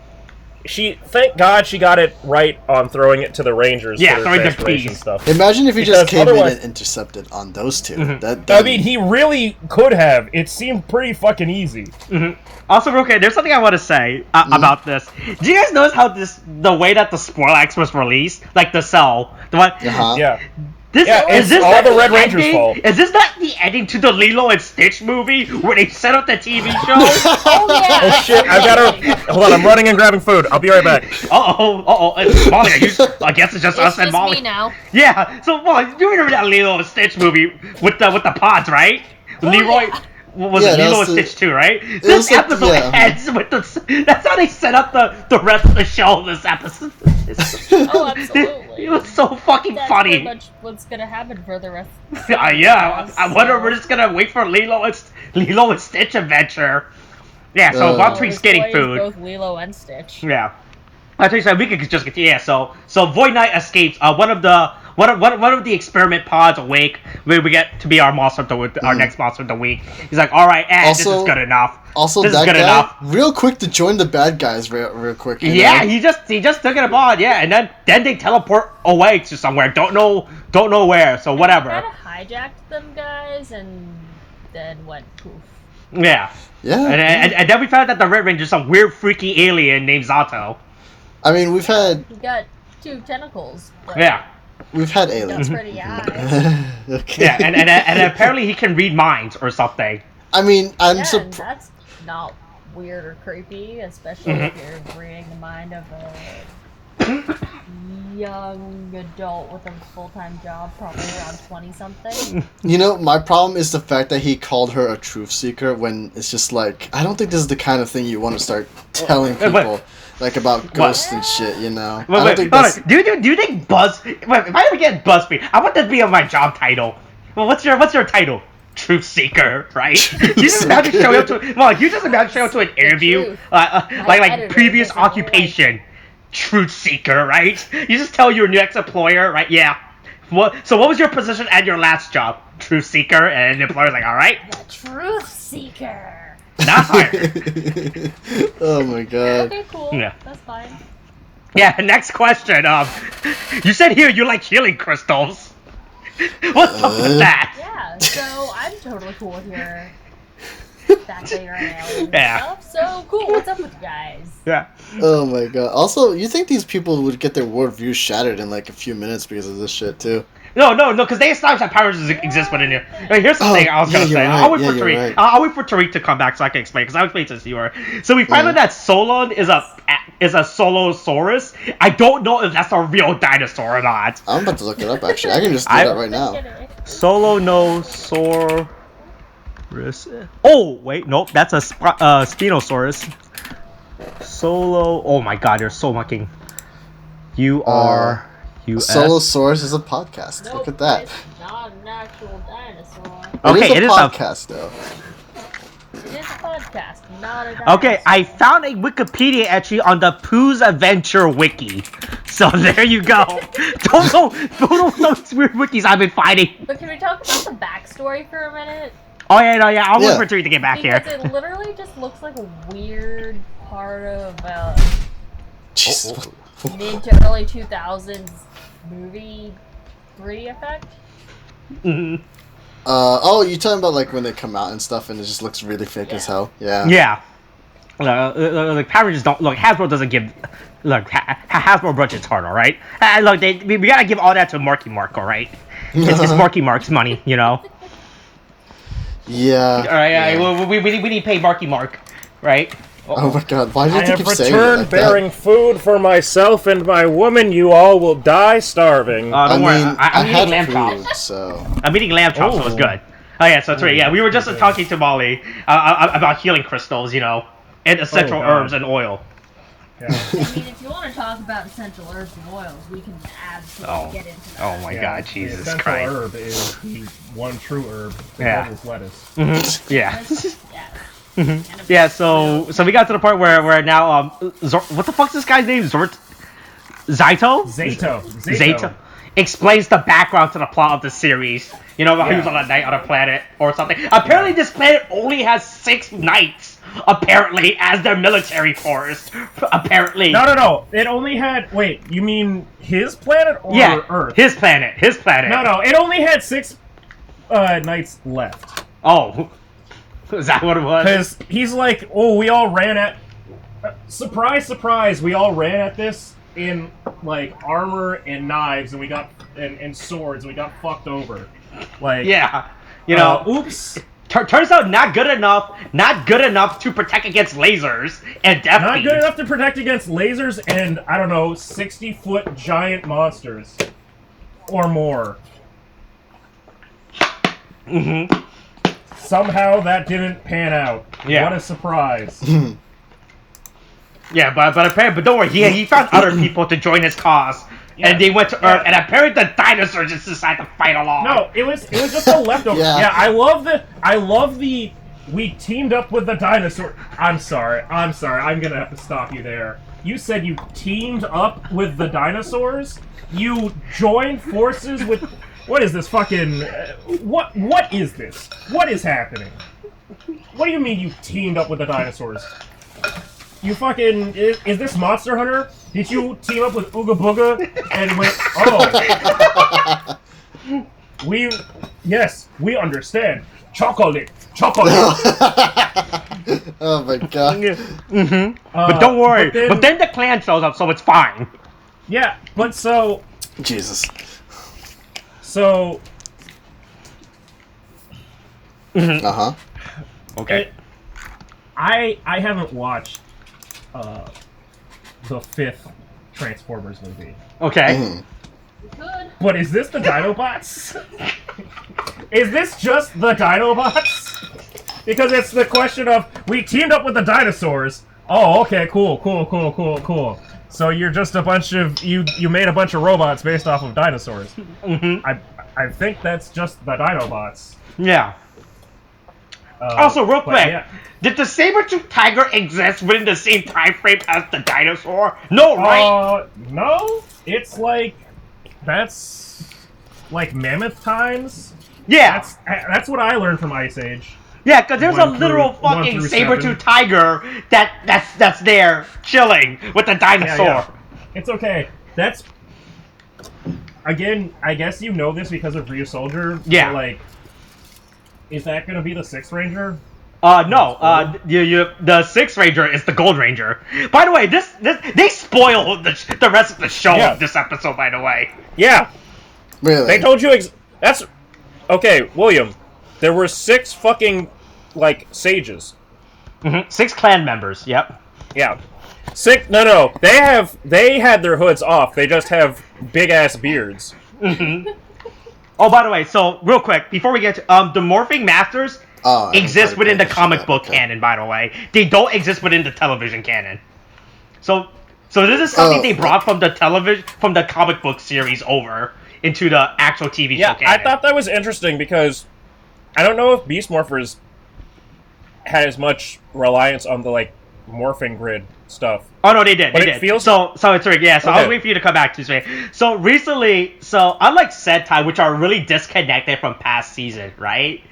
thank God she got it right on throwing it to the Rangers. Yeah, for throwing their the transformation peas. stuff. Imagine if he just came in and intercepted on those two. Mm-hmm. I mean, he really could have. It seemed pretty fucking easy. Mm-hmm. Also, okay, there's something I want to say about this. Do you guys notice how the way that the Sporlax was released, like the cell, the one? Yeah. Is this all the Red Rangers' fault. Is this not the ending to the Lilo and Stitch movie where they set up the TV show? Oh yeah. Oh shit! I've got to hold on. I'm running and grabbing food. I'll be right back. Molly, I guess it's just us and Molly. Me now. Yeah. So, Molly, you remember that Lilo and Stitch movie with the pods, right? Leroy. Yeah. Was it Lilo and Stitch 2, right? This episode ends with the... That's how they set up the rest of the show this episode. Oh, absolutely. It was so fucking funny. That's pretty much what's gonna happen for the rest of the yeah, I wonder if we're just gonna wait for Lilo and Stitch adventure. Yeah, so while Tariq's getting food... both Lilo and Stitch. Yeah. I think so. We could just get so Void Knight escapes. One of the experiment pods awake. We get to be our monster our next monster of the week. He's like, all right, this is good enough. Also, this that is good guy, enough. real quick to join the bad guys, real quick. Yeah, he just took it upon. Yeah, and then they teleport away to somewhere. Don't know where. So whatever. Kind of hijacked them guys and then went poof. Yeah. Yeah. And then we found out that the Red Ranger is some weird freaky alien named Zato. I mean, we've had... He got 2 tentacles. Yeah. We've had aliens. That's pretty eyes. Okay. Yeah, and apparently he can read minds or something. I mean, I'm surprised. That's not weird or creepy, especially if you're reading the mind of a young adult with a full-time job, probably around 20-something. You know, my problem is the fact that he called her a truth seeker when it's just like, I don't think this is the kind of thing you want to start telling people. Like about ghosts and shit, you know. Wait, do you think Wait, if I ever get BuzzFeed, I want that to be on my job title. Well, what's your title? Truth seeker, right? You just imagine showing up to an interview, like previous occupation, truth seeker, right? You just tell your next employer, right? Yeah. So what was your position at your last job? Truth seeker, and the employer's like, all right. The truth seeker. Not hired. Oh my god. Okay, cool. Yeah. That's fine. Yeah, next question. You said here you like healing crystals. What's up with that? Yeah, so I'm totally cool with your fact that you're an alien and stuff. So cool, what's up with you guys? Yeah. Oh my god. Also, you think these people would get their worldview shattered in like a few minutes because of this shit too? No, because they established that Power Rangers exist within here. Here's the thing I was gonna say. Right. I'll wait for Tariq. Right. I'll wait for Tariq to come back so I can explain. Because I explained this to you. So we find out that Solon is a Solosaurus. I don't know if that's a real dinosaur or not. I'm about to look it up. Actually, I can just do that right now. Solonosaurus. Oh wait, nope. That's a Spinosaurus. Oh my god, you're so mucking. You are. Solosaurus is a podcast. Nope, look at that. It's not an actual dinosaur. Okay, it is a podcast, though. It is a podcast, not a dinosaur. Okay, I found a Wikipedia entry on the Pooh's Adventure Wiki. So there you go. don't know those weird wikis I've been finding. But can we talk about the backstory for a minute? Oh yeah, I'll wait for Tariq to get back here. Because it literally just looks like a weird part of mid to early 2000s movie 3D effect. Mm-hmm. You're talking about like when they come out and stuff, and it just looks really fake as hell. Yeah. Yeah. Like Power Rangers don't look. Hasbro doesn't give. Look, Hasbro budget's hard, all right. Look, we gotta give all that to Marky Mark, all right. It's Marky Mark's money, you know. Yeah. All right. Yeah. We need to pay Marky Mark, right? Oh my god, why did you keep saying it I have returned like bearing that? food for myself and my woman. You all will die starving. Don't worry. I'm eating lamb food, chops. So. I'm eating lamb chops, so it's good. Oh yeah, so it's right. Yeah, we were just talking to Molly about healing crystals, you know, and essential herbs and oil. Yeah. I mean, if you want to talk about essential herbs and oils, we can absolutely get into that. Oh my god, Jesus the Christ. Essential herb is the one true herb. Is lettuce. Mm-hmm. Yeah. Mm-hmm. Yeah, so we got to the part where now what the fuck's this guy's name? Zato explains the background to the plot of the series. You know, about he was on a night on a planet or something. Apparently, this planet only has 6 nights apparently, as their military force. Apparently. No. It only had... Wait, you mean his planet or Earth? His planet. No, it only had 6 knights left. Oh. Is that what it was? Because he's like, oh, we all ran at... surprise, surprise, we all ran at this in, like, armor and knives, and we got... and swords, and we got fucked over. Like... Yeah. You know... oops. Turns out not good enough to protect against lasers and death Not beams. good enough to protect against lasers and, I don't know, 60-foot giant monsters. Or more. Mm-hmm. Somehow that didn't pan out. Yeah. What a surprise. Yeah, but don't worry, he found other people to join his cause. Yeah. And they went to Earth, and apparently the dinosaurs just decided to fight along. No, it was just a leftover. Yeah, I love the we teamed up with the dinosaur. I'm sorry, I'm gonna have to stop you there. You said you teamed up with the dinosaurs? You joined forces with... What is this fucking... What is this? What is happening? What do you mean you teamed up with the dinosaurs? You fucking... Is this Monster Hunter? Did you team up with Ooga Booga and went... Oh. Yes, we understand. Chocolate. Oh my god. Mm-hmm. But don't worry. But then the clan shows up, so it's fine. Yeah, but so... Jesus. So... Uh-huh. Okay. I haven't watched the 5th Transformers movie. Okay. But is this the Dinobots? Is this just the Dinobots? Because it's the question of, we teamed up with the dinosaurs. Oh, okay, cool. So you're just a bunch of, you made a bunch of robots based off of dinosaurs. Mm-hmm. I think that's just the Dinobots. Yeah. Also, real quick, yeah. Did the saber-toothed tiger exist within the same time frame as the dinosaur? No, right? No. It's like, that's like mammoth times. Yeah. That's what I learned from Ice Age. Yeah, because there's a literal fucking saber-toothed tiger that's there chilling with the dinosaur. Yeah. It's okay. That's... Again, I guess you know this because of Ryu Soldier. Yeah. But, like, is that going to be the Sixth Ranger? No. The Sixth Ranger is the Gold Ranger. By the way, they spoiled the rest of the show of this episode, by the way. Yeah. Really? They told you that's... Okay, William. There were 6 fucking, like, sages. Mm-hmm. 6 clan members, yep. Yeah. 6... No. They had their hoods off. They just have big-ass beards. Mm-hmm. Oh, by the way, so, real quick, before we get to... the Morphing Masters exist within the comic book canon, by the way. They don't exist within the television canon. So this is something they brought from the comic book series over into the actual TV show canon. I thought that was interesting because I don't know if Beast Morphers had as much reliance on the, like, morphing grid stuff. Oh, no, they did. But they it did. feels... So it's Rick, yeah, so I was waiting for you to come back to this. So recently, unlike Sentai, which are really disconnected from past season, right?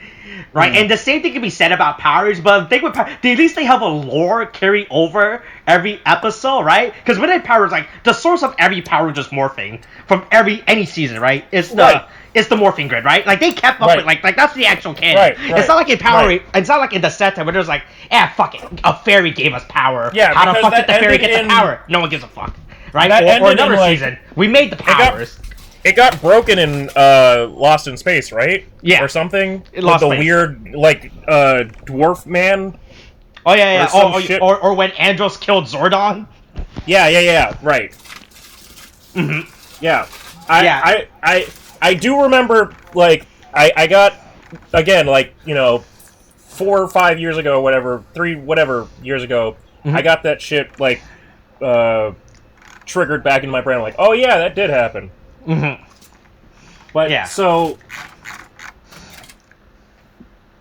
Right, and the same thing can be said about Power Rangers, but the thing with at least they have a lore carry over every episode, right? Because within Power Rangers, like, the source of every Power Rangers morphing from any season, right? It's the morphing grid, right? Like, they kept up with, like that's the actual canon. Right. It's not like in Power Rangers, it's not like in the Sentai where there's like, fuck it, a fairy gave us power. Yeah, how the fuck did the fairy get the power? No one gives a fuck, right? Or another season, we made the powers. It got broken in Lost in Space, right? Yeah. Or something? Lost with the Space. Weird, like, dwarf man? Oh, yeah. Or when Andros killed Zordon? Yeah, right. Mm-hmm. Yeah. I do remember, like, I got, again, like, 4 or 5 years ago, whatever, 3 whatever years ago, I got that shit, like, triggered back in my brain. I'm like, oh yeah, that did happen. Mm-hmm. But so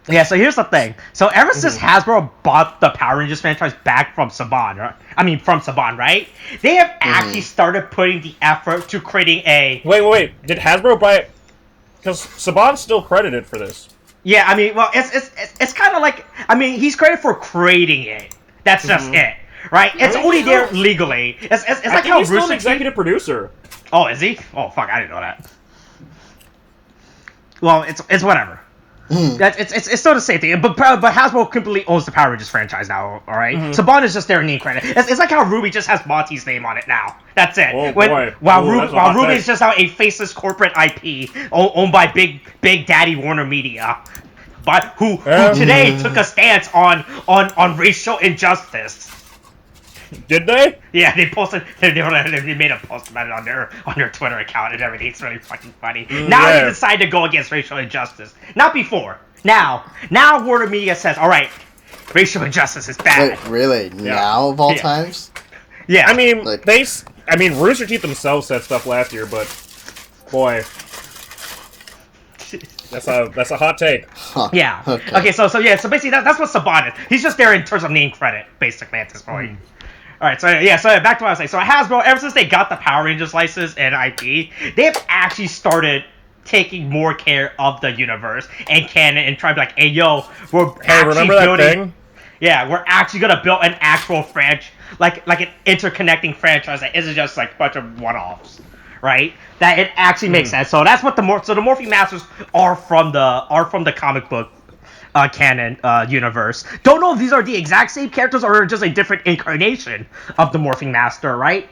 here's the thing. So ever since Hasbro bought the Power Rangers franchise back from Saban, right? They have actually started putting the effort to creating a... Wait. Did Hasbro buy it? Because Saban's still credited for this. Yeah, I mean, well, it's kind of like, I mean, he's credited for creating it. That's just it, right? It's only there legally. It's like how he's still an executive producer. Oh, is he? Oh, fuck, I didn't know that. Well, it's whatever. It's still the same thing, but Hasbro completely owns the Power Rangers franchise now. All right, Saban is just their name credit. It's like how Ruby just has Monty's name on it now. That's it. Oh boy. While Ruby is just now a faceless corporate IP owned by Big Daddy Warner Media, but who today took a stance on racial injustice. Did they? Yeah, they posted. They made a post about it on their Twitter account and everything. It's really fucking funny. Now they decide to go against racial injustice. Not before. Now Warner Media says, "All right, racial injustice is bad." Wait, really? Yeah. Now of all times? Yeah. I mean, Rooster Teeth themselves said stuff last year, but boy, that's a hot take. Huh. Yeah. Okay. So basically that's what Saban is. He's just there in terms of name credit, basically at this point. All right, so back to what I was saying. So Hasbro, ever since they got the Power Rangers license and IP, they have actually started taking more care of the universe and canon and trying to be like, hey, yo, we're actually building. Yeah, we're actually gonna build an actual franchise, like an interconnecting franchise that isn't just like a bunch of one-offs, right? That it actually makes sense. So that's what the Morphing Masters are from the comic book canon universe. Don't know if these are the exact same characters or just a different incarnation of the Morphing Master, right?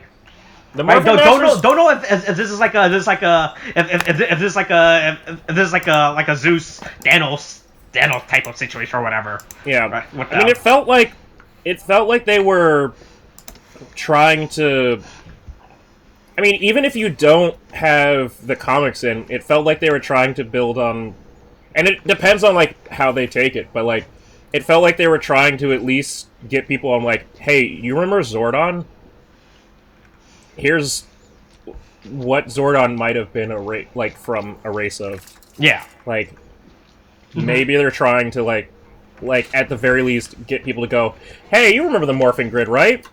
The Morphing Masters... Don't know if this is like a Zeus Thanos type of situation or whatever. Yeah, right? I mean, it felt like they were trying to. I mean, even if you don't have the comics in, it felt like they were trying to build on. And it depends on, like, how they take it, but, like, it felt like they were trying to at least get people on, like, hey, you remember Zordon? Here's what Zordon might have been from a race of. Yeah. Like, maybe they're trying to, like, at the very least, get people to go, hey, you remember the Morphing Grid, right?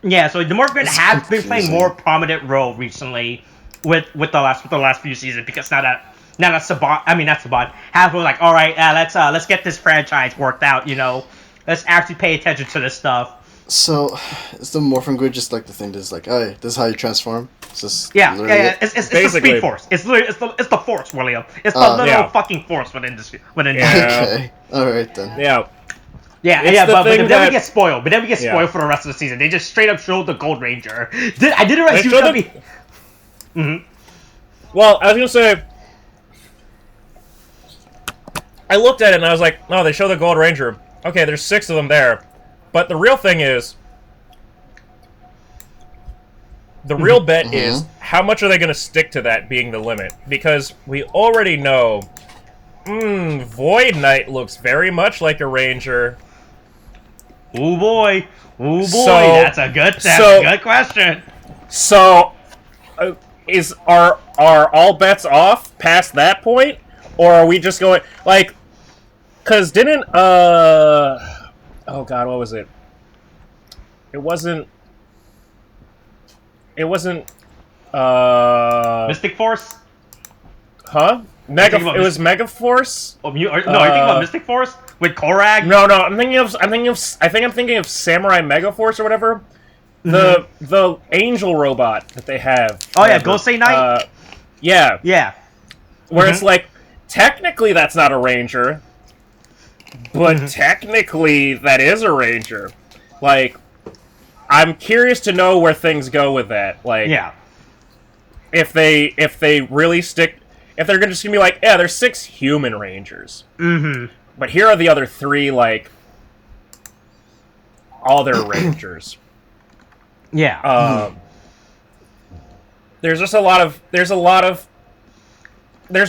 Yeah, so the Morphing Grid has been playing more prominent role recently with the last few seasons, because now that Saban, Hasbro was like, all right, let's get this franchise worked out, you know, let's actually pay attention to this stuff. So, is the Morphing Grid just like the thing that's like, oh, this is how you transform? It's just yeah. It's the Speed Force. It's the Force, William. It's the literal fucking Force within this. Okay, all right then. Yeah. But then we get spoiled. But then we get spoiled for the rest of the season. They just straight up showed the Gold Ranger. I didn't realize you were me. Well, I was gonna say, I looked at it and I was like, oh, they show the Gold Ranger. Okay, there's 6 of them there. But the real thing is, the real bet is, how much are they going to stick to that being the limit? Because we already know, Void Knight looks very much like a Ranger. Ooh boy, that's a good question. So, are all bets off past that point? Or are we just going, like, because didn't, oh god, what was it? It wasn't, Mystic Force? Huh? It was Mega Force? Oh, are you thinking about Mystic Force? With Korag? No, I'm thinking of Samurai Mega Force or whatever. The angel robot that they have. Oh yeah, Gosei Knight? Yeah. Yeah. Where it's like, technically that's not a Ranger, but technically that is a Ranger. Like, I'm curious to know where things go with that. Like, if they really stick, if they're just gonna be like, yeah, there's 6 human Rangers, but here are the other 3, like, other Rangers. Yeah. There's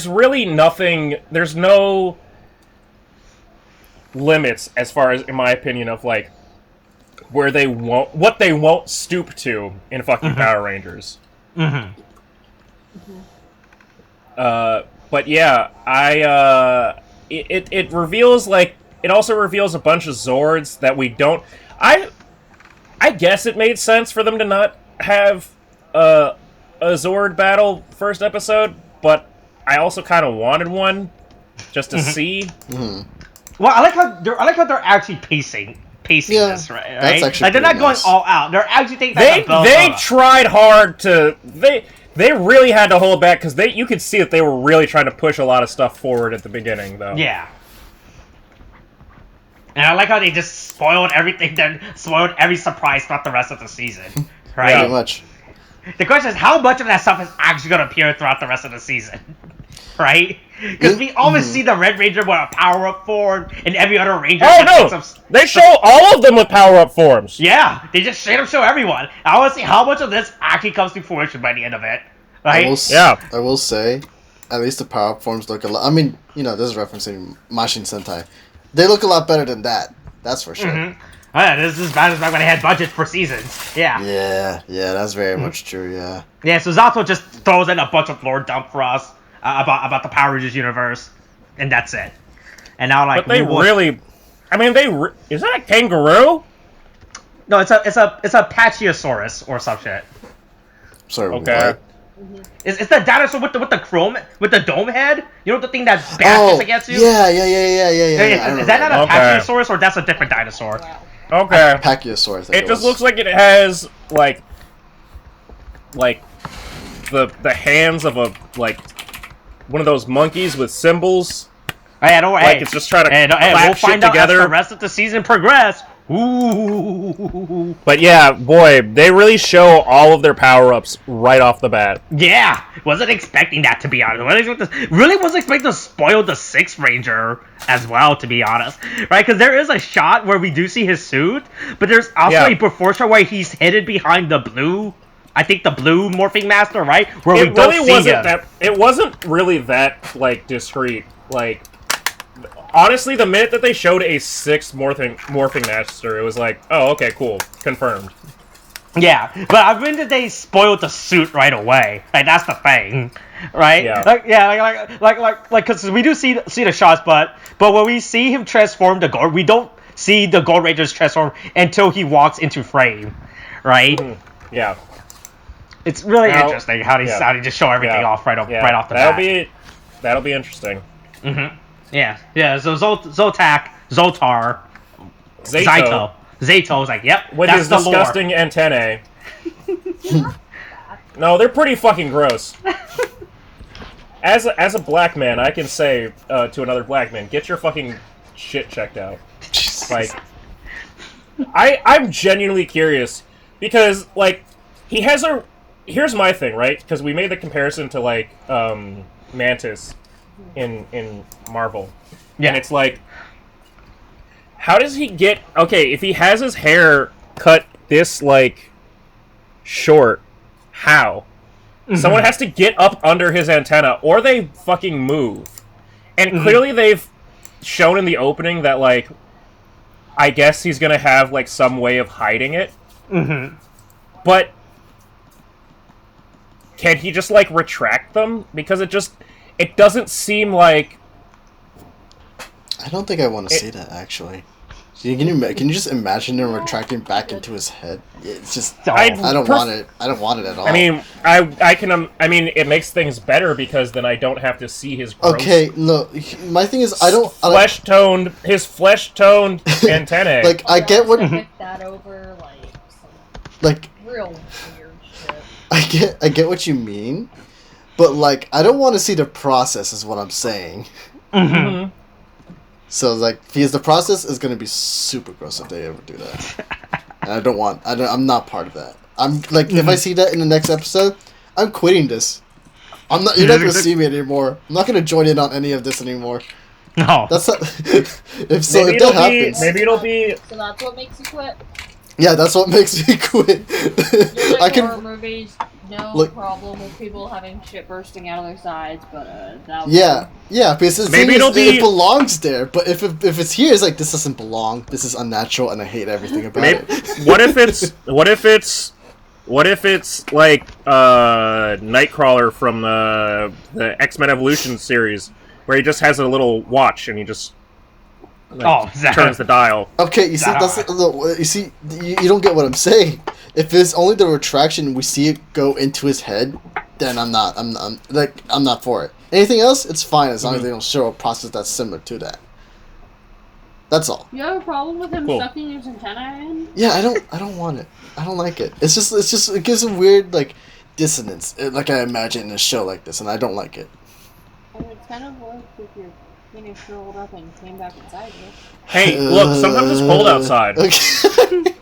really nothing, there's no limits, as far as, in my opinion, of, like, what they won't stoop to in fucking Power Rangers. But yeah, it reveals, like, it also reveals a bunch of Zords that we don't, I guess it made sense for them to not have a Zord battle first episode, but I also kind of wanted one, just to see. Mm-hmm. Well, I like how they're actually pacing this, right? That's actually like they're not going nice. all out. They're actually taking They tried hard to they really had to hold back because you could see that they were really trying to push a lot of stuff forward at the beginning, though. Yeah. And I like how they just spoiled everything, then spoiled every surprise throughout the rest of the season, right? Pretty much. The question is, how much of that stuff is actually going to appear throughout the rest of the season, right? Because we always see the Red Ranger with a power-up form, and every other Ranger... Oh, no! They show all of them with power-up forms! Yeah, they just straight up show everyone. I want to see how much of this actually comes to fruition by the end of it, right? I will say, at least the power-up forms look a lot... I mean, this is referencing Mashin Sentai. They look a lot better than that. That's for sure. Mm-hmm. Oh, yeah, this is back when they had budgets for seasons. Yeah. Yeah, that's very much true, yeah. Yeah, so Zato just throws in a bunch of lore dump for us about the Power Rangers universe, and that's it. And now, like... But they really... I mean, is that a kangaroo? No, it's a Pachyosaurus or some shit. Sorry, okay. What? It's the dinosaur with the dome head. You know the thing that bashes against you. Yeah. Is that not a Pachyosaurus or that's a different dinosaur? Okay. Pachyosaurus. It just looks like it has like the hands of one of those monkeys with symbols. Hey, don't worry. Like it's just trying to we'll find out together. as the rest of the season progress. Ooh. But yeah, boy, they really show all of their power-ups right off the bat. Yeah, wasn't expecting that, to be honest. Really wasn't expecting to spoil the Sixth Ranger as well, to be honest. Right, because there is a shot where we do see his suit, but there's also a before shot where he's hidden behind the blue... I think the blue morphing master, right? Where we don't see him. It wasn't really that, discreet. Honestly, the minute that they showed a sixth morphing master, it was like, oh, okay, cool, confirmed. Yeah, but I mean that they spoiled the suit right away. Like that's the thing, right? Yeah. Because we do see the shots, but when we see him transform the Gold, we don't see the Gold Rangers transform until he walks into frame, right? Mm-hmm. Yeah. It's really interesting how they just show everything off right off the bat. That'll be interesting. Mm-hmm. Yeah. So Zotak, Zotar, Zato is like, yep, with that's his the disgusting lore. antennae. No, they're pretty fucking gross. As a black man, I can say to another black man, get your fucking shit checked out. I'm genuinely curious because he has a. Here's my thing, right? Because we made the comparison to Mantis in Marvel. Yeah. And it's how does he get... Okay, if he has his hair cut this, short, how? Mm-hmm. Someone has to get up under his antenna, or they fucking move. And clearly they've shown in the opening that, I guess he's gonna have, some way of hiding it. Mm-hmm. But... can he just, retract them? Because it doesn't seem like... I don't think I want to see that, actually. Can you just imagine him retracting back into his head? It's just... I don't want it. I don't want it at all. I mean, I can... I mean, it makes things better because then I don't have to see his gross... Okay, look, my thing is, I don't... His flesh-toned antennae. I get what... that over, some real weird shit. I get what you mean, but I don't want to see the process is what I'm saying. Mm-hmm. So because the process is going to be super gross if they ever do that. And I'm not part of that. I'm if I see that in the next episode, I'm quitting this. You're not going to see me anymore. I'm not going to join in on any of this anymore. No. That's not, if that happens. Maybe it'll be... So that's what makes you quit? Yeah, that's what makes me quit. I can horror movies, no problem with people having shit bursting out of their sides, but that. Yeah, because it belongs there. But if it's here, it's this doesn't belong. This is unnatural, and I hate everything about it. What if it's Nightcrawler from the X-Men Evolution series, where he just has a little watch and he just. Turns the dial. Okay, you see, you don't get what I'm saying. If it's only the retraction, we see it go into his head, then I'm not for it. Anything else, it's fine as long as they don't show a process that's similar to that. That's all. You have a problem with him sucking his antenna in? Yeah, I don't want it. I don't like it. It's just it gives a weird like dissonance, like I imagine in a show like this, and I don't like it. I mean, it's kind of like if your penis curled up and came back inside you. Hey, look, sometimes it's cold outside. Okay.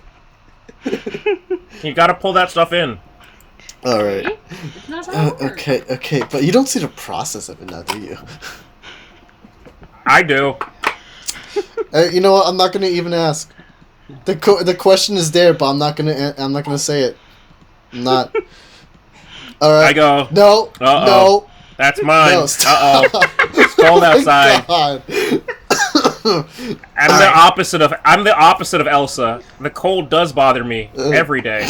You gotta pull that stuff in. All right. It's not that hard. Okay, but you don't see the process of it now, do you? I do. You know what? I'm not gonna even ask. The question is there, but I'm not gonna say it. I'm not. All right. I go. No. Uh-oh. No. That's mine. No, stop. It's cold outside. God. I'm the opposite of Elsa. The cold does bother me every day.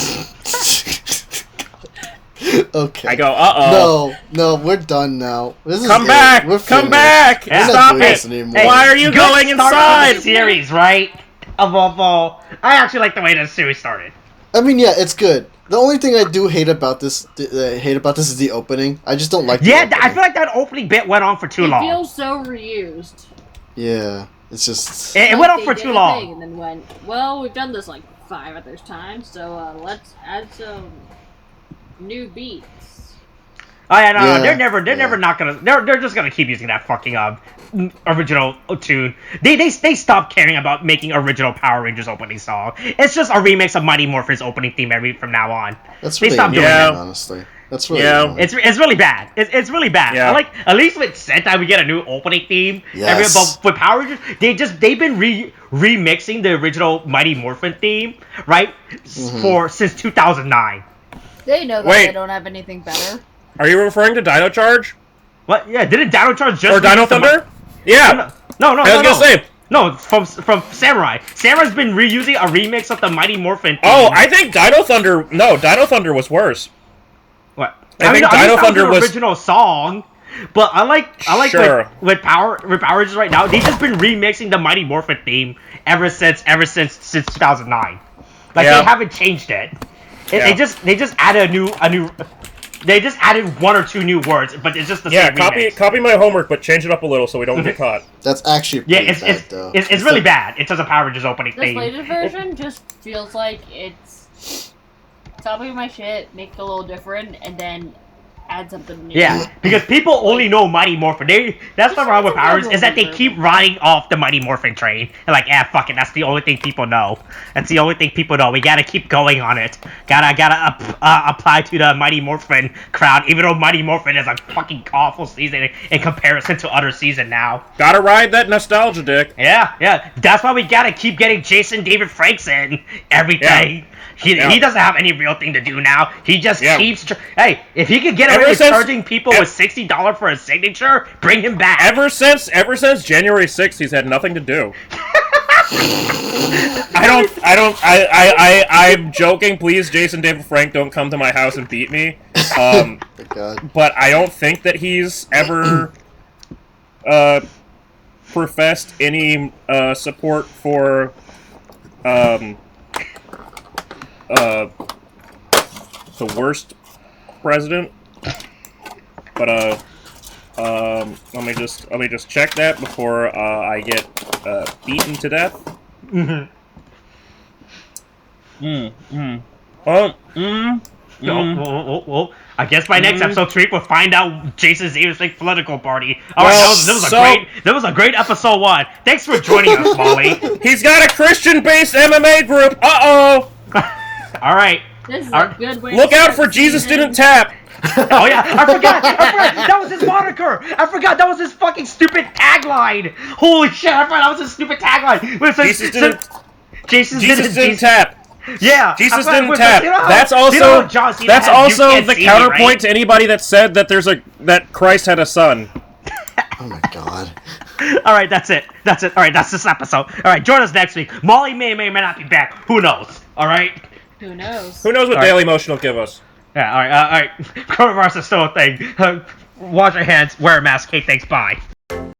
Okay. I go, uh-oh. No, we're done now. Come back! Come back! We're Stop not doing it! this anymore. Why are you going inside? Series, right? Of all, I actually like the way the series started. I mean, yeah, it's good. The only thing I do hate about this is the opening. I just don't like. Yeah, I feel like that opening bit went on for too long. It feels so reused. Yeah, it's just. It went on for too long. And then went, well, we've done this like 5 other times, so let's add some new beats. Oh yeah, no, they're never not gonna. They're just gonna keep using that fucking original tune. They stopped caring about making original Power Rangers opening song. It's just a remix of Mighty Morphin's opening theme from now on. That's really doing that, honestly. That's really annoying. It's really bad. It's really bad. Yeah. I like at least with Sentai we get a new opening theme. Yes. But with Power Rangers they've been remixing the original Mighty Morphin theme since 2009. They know that they don't have anything better. Are you referring to Dino Charge? What? Yeah, didn't Dino Charge just or Dino Thunder? Yeah. No. I was gonna say. No, from Samurai. Samurai's been reusing a remix of the Mighty Morphin theme. Oh, I think Dino Thunder. No, Dino Thunder was worse. What? I think Dino Thunder was original song. But I like sure. with Power Rangers right now. They've just been remixing the Mighty Morphin theme ever since 2009. Like they haven't changed it. They just added a new. They just added 1 or 2 new words, but it's just the same remix. Copy my homework, but change it up a little so we don't get caught. That's actually pretty bad, though. It's really bad. It's just a Power Rangers opening theme. This latest version just feels like it's copying my shit, make it a little different, and then add something new. Yeah, because people only know Mighty Morphin. That's the problem with Power Rangers, is that they keep riding off the Mighty Morphin train. They're like, fuck it, that's the only thing people know. That's the only thing people know. We gotta keep going on it. Gotta apply to the Mighty Morphin crowd, even though Mighty Morphin is a fucking awful season in comparison to other season now. Gotta ride that nostalgia dick. Yeah. That's why we gotta keep getting Jason David Franks in every day. He doesn't have any real thing to do now. He just keeps... Hey, if he could get away with charging people with $60 for a signature, bring him back. Ever since January 6th, he's had nothing to do. I'm joking. Please, Jason David Frank, don't come to my house and beat me. But I don't think that he's ever professed any support for the worst president, but let me just check that before I get beaten to death. I guess by next episode, Tariq will find out Jason Davis' political party. All right, that was a great episode 1. Thanks for joining us, Molly. He's got a Christian-based MMA group. Uh-oh. All right. This is a good way. Look out for Jesus Didn't Tap. Oh yeah, I forgot. That was his moniker. I forgot that was his fucking stupid tagline. Holy shit, I forgot that was his stupid tagline. Jesus didn't tap. Yeah, Jesus didn't tap. That's also the counterpoint to anybody that said that that Christ had a son. Oh my god. All right, that's it. All right, that's this episode. All right, join us next week. Molly may or may not be back. Who knows? All right. Who knows? Who knows what Daily Motion will give us? Yeah. All right. Coronavirus is still a thing. Wash your hands. Wear a mask. Okay. Thanks. Bye.